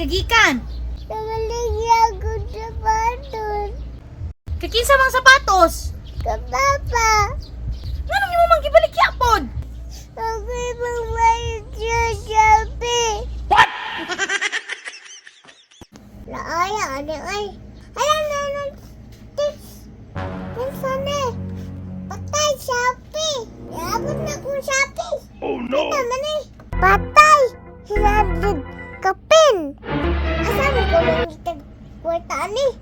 kagikan? Nabaligya ako sapatos. Kakinsa mang sapatos? Ka papa. Nganong imo mang gibaligya pod? Ako ibang bayad sa Shopee. Laaya, ano ay? Alam na nun, tips. Pinsan eh. Patay, Shopee. Iabot na kong Shopee. Oh no! Ano naman eh? Patay. Hinadid kapin. Asa mo ko lang itag kwartaan eh?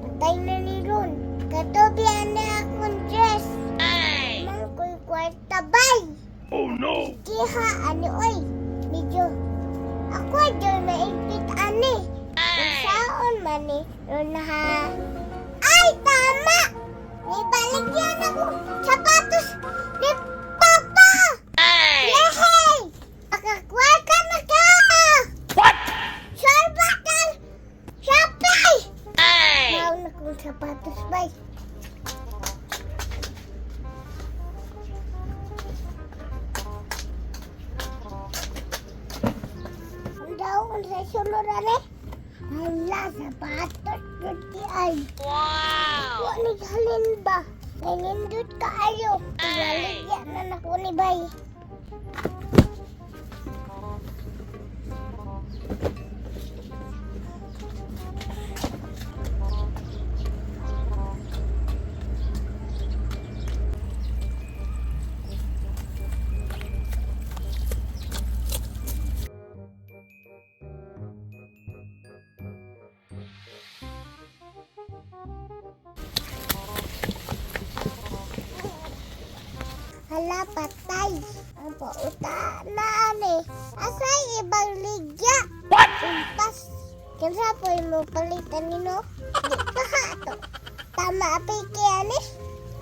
Patay na ni Ron. Katubihan na akong dress. Mang ko'y kwarta bay. Oh no! Kiha, ano oy? Medyo ako dyan maigpit ani. Kung saan man eh, ron ha. Ay, tama! May baligyan ako sapatos ni Papa! Yehey! Makakuha ka na ka! What? Sorbatal! Shopee! Mau na kong sapatos bay. Daon sa suluran eh. Hala, sapatos pati ay. Wow! Wala halin ba? Nalindot ka ayo. Baligyan na ako ni bay. Hala, patay. Ang pauta na ani. Asay ibang ligya. What? Sumpas. Kinsa po mo palitan nino? Di pa ha to. Tama apay kaya ani.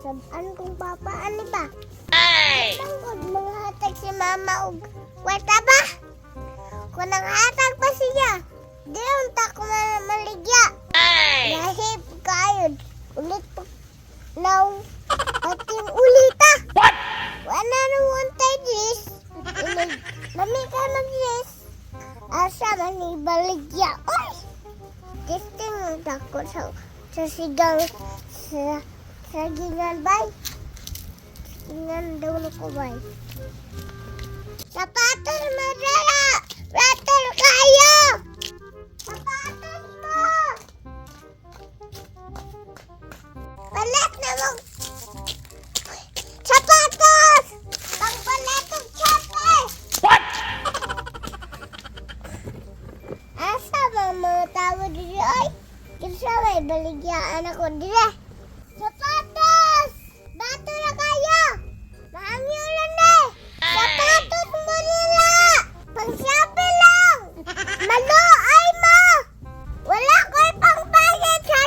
Sabaan kong papa ani ba? Ay! Tangkod mga hatag si mama og kwarta ba? Kung nang hatag pa siya, di unta ko na maligya. Ay! Dahil kayo, ulit pa. Now, pating ulita. What? Wala na wantay dress. Mami ka mag-dress. Asa man ibaligya. Oy! Testing ako sa sigang sa gingan bay. Gingan daw na ko bay. Sapatos mo dala! Rattle kayo! Sapatos mo! Palit na mo! Sapatos! Pagpaletong Shopee! What? Asa bang mga tao dito ay? Kinsa may baligyaan ako dito. Sapatos! Bato na kayo! Maangyolan na! Sapatos mo nila! Pang Shopee lang! Malo ay mo! Wala ko'y pangbayad sa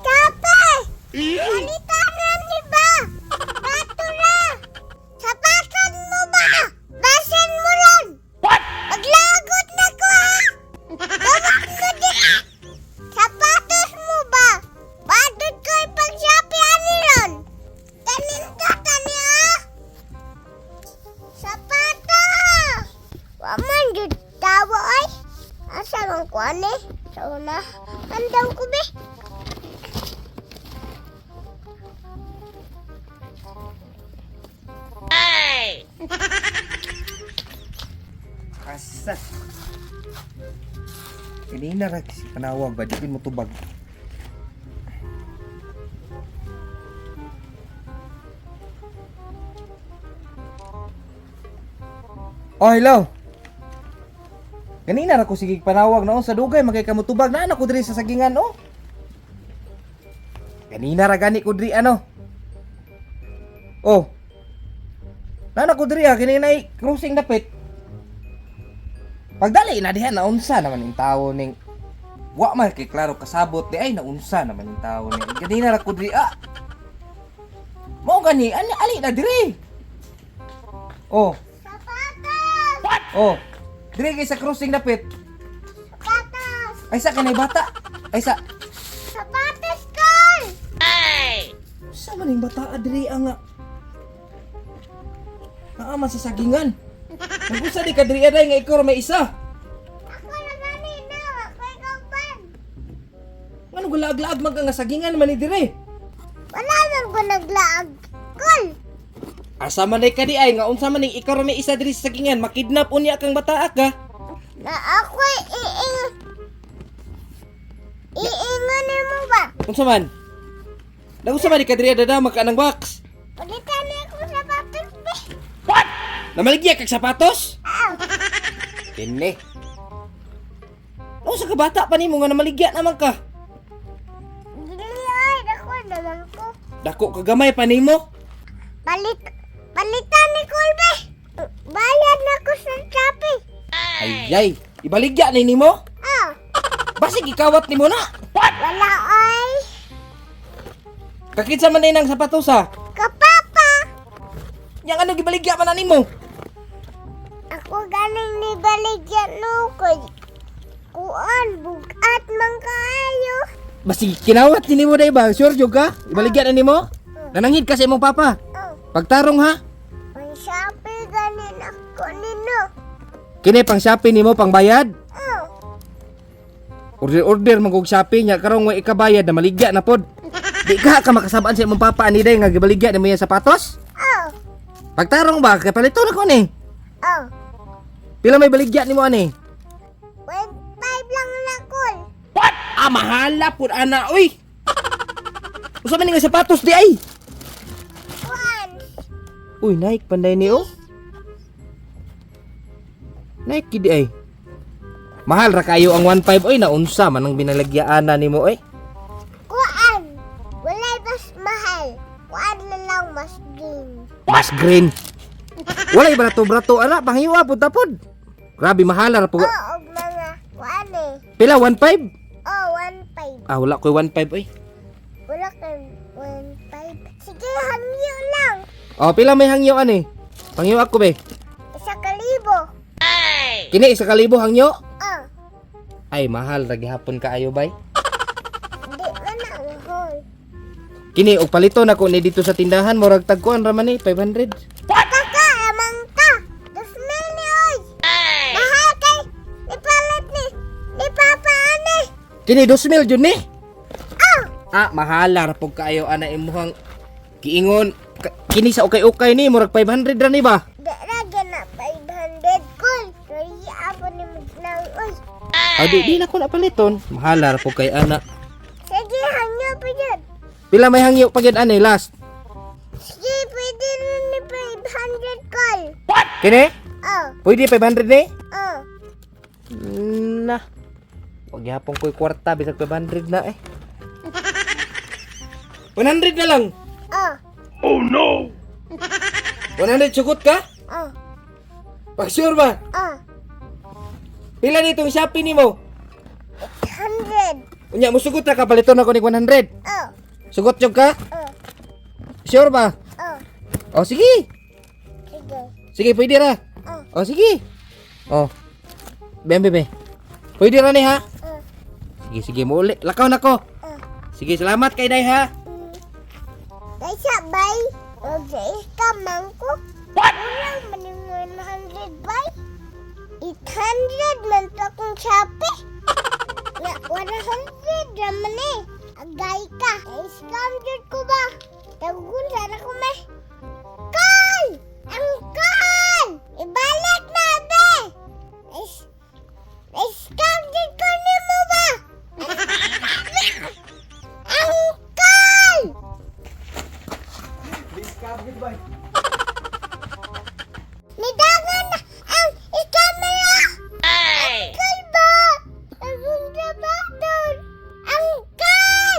Shopee! Halitanan ni ba? Bato na! Sapatos mo ba? Basin mo ron! What? Maglagot na ko ha! Gawak mo din! Sapatos mo ba? Badod ko ipang Shopee ani ron! Kanin ka tani ha! Sapatos! Waman jud tawa ay! Asa man ko ani? Sa una, andaw ko be! Asa? Kanina ra si panawag ba di mo tubag. Oh, hello. Kanina ra ko sige panawag noon sa dugay magay ka mo tubag na ko diri sa sagingan oh. Kanina ra gani ko diri ano. Oh. Nana ko diri kanina ay crossing dapit. Pagdali na diha naunsa naman yung tao ning wa man kay klaro kasabot di ay naunsa naman yung tao ning kanina ra ko diri Mao gani ali na diri. Oh. Sapatos! Oh. Diri kay sa crossing dapit. Sapatos! Ay sa kanay bata. Ay sa Sapatos kol! sa man yung bata diri nga. Naaman sa sagingan. Nagusa di ka diri aday nga ikaw ra may isa. Ako na gani na. Ako'y Ngano gulaag-laag man ka nga sagingan man ni dire? Wala man ko naglaag. Kol! Asa man ay ka di ay nga unsa man ning ikaw ra may isa diri sa sagingan makidnap unya kang bataak ka. Na ako'y iingon mo ba? Unsa man? Unsa man di ka diri dadama ka ng box? Palitan niya ako sa papel, be. Namaligya kag sapatos? Aw! Kini. Unsa ka bata pa nimo nga namaligya naman ka? Dili ay, ako naman ko. Dako ka gamay pa nimo? Palitan ni Kolbe. Bayad na ko sa Shopee. Ay, ibaligya ni nimo? Oh, Basig ikawat nimo na. wala ay. Kakitsa man nang sapatos ha. Kapapa. Yang ano gibaligya man na nimo? Ako galing ni baligyan no koy. Kuan bugat man kaayo. Basig kinawat ni nimo day ba? Sure jud ka? Ibaligya na nimo? Nanangid ka sa imong papa. Oh, Pagtarong ha. ang Shopee ganin ako nino. Kini pang Shopee nimo pang bayad. Oh, Order magog Shopee nya karong way ikabayad na maligya na pod. Di ka makasabaan sa imong papa ani day nga gibaligya nimo yung sapatos? oh, Pagtarong ba kay palito na ko ni? oh. Pila may baligya nimo ani? 1.5 lang na kol. Ah, mahala pud ana oy. Usa man nga sapatos di ay? Kuan. Uy, Nike panday ni oh. Nike di ay. Mahal ra kayo ang 1.5 oy, naunsa man ang binalagyaan nimo oy. Kuan. Walay mas mahal. Kuan na lang mas din. Mas green. Walay brato-brato ana panghiwa pud tapod. Grabe mahal ra pud. Oh, og mga kuan eh. Pila 1.5? Oh, 1.5. Ah, wala ko 1.5 oy. Wala kang 1.5. Sige, hangyo lang. Oh, pila may hangyo ani? Panghiwa ko be. 1,000. Kini 1,000 hangyo? Oh, Ay, mahal ra gihapon kaayo bay. di man na mahal. Kini og palito na ko ni dito sa tindahan murag tagkuan ra man ni 500. Kaka, amang ka. 2,000 ni oy. Mahal kay. Ipalit ni Papa ani. Kini 2,000 jud ni. Oh, Ah, mahala ra pug kaayo ana imuhang giingon. Kini sa ukay-ukay ni murag 500 ra ni ba? di ra na 500 kul. Kaya ako ni Muglang oy. Ah, di na ko na paliton. Mahala ra pug kay ana. Sige, hangyo pa dyan. Pila may hangyo pa gyud ani last? Sige, pwede rin ni 500 kul. Kini? Oh, Pwede 500 ni? oh. Na. Wag gihapon ko'y kwarta bisag 500 na eh. 100 na lang. Oh, Oh no! 100 sugot ka? oh, Pag sure ba? oh. Pila nitong Shopee nimo? 100. Unya mo sugot na ka paliton ako ni 100. Oh, Sugot jud ka? oh, Sure ba? oh. Oh sige. Sige. Sige pwede ra. Oh, Oh sige. Oh. Bebe. Pwede ra ni ha? oh, Sige sige mo uli. Lakaw na ko. oh. Sige salamat kay day ha. Kaysa bay, o sa iskamang ko. Walang maning 100 bay. 800 man to akong Shopee. Na 100 raman eh. Agay ka. Iskam dyan ko ba? Tagun sana ko may. Kal! Ang kal! Ibalik na be! Iskam dyan ko ni mo ba? Ang kal! Nidangan na ang camera! Angkal ba? Nagunda ba doon? Angkal!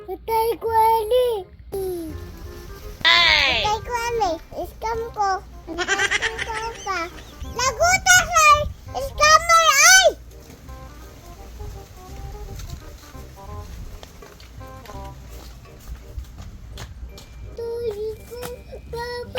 Patay ko ani. Patay ko ani. Iskam ko. Iskam ko ka. Laguta sa iskammer ay! Tuloy ko, Papa.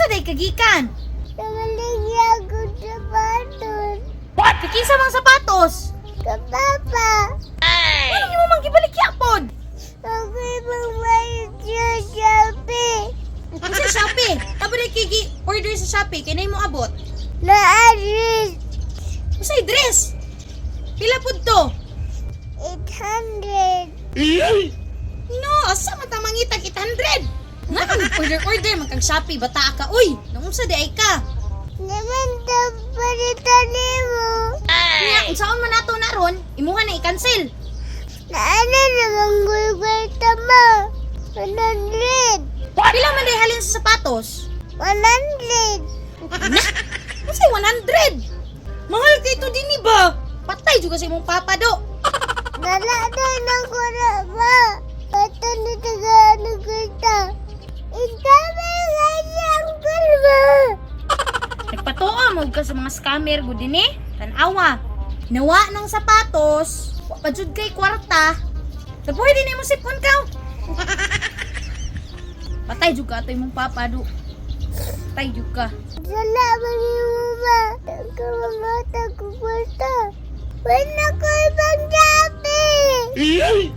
day kagikan? Nabaligya ko sapatos. Kakinsa mang sapatos? Ka papa. Ano mo mang gibalikya pod? Ako'y magbayad sa Shopee. Sa Shopee. Aba day kigi order sa Shopee kay nay mo abot. Na-address. Usay dress. Pila pud to? 800. No, asa man ta mangitag 800? Nga order man kang Shopee bata ka. Uy, nangumsa di ay ka. Naman daw palitan nimo. Nya unsaon man nato naron, imuha na i-cancel. Naano naman gulgulta mo? 100. Pila man day halin sa sapatos? 100. Na, usay 100. Mahal kay to dinhi ba? Patay juga sa imong papa do. Naladay ng kura ba? Bato na tagaan kita. Ikami nga siyang kulma. Nagpatuo mo ka sa mga scammer gud dinhi. Tan-awa. Nawa ng sapatos, wa pa jud kay kwarta. Kapoy din mo sipon ka. Patay juga ato imong papa do. Patay juga. Salamat mo ba? Nagkamamata ko kwarta. Wala ko ibang Shopee.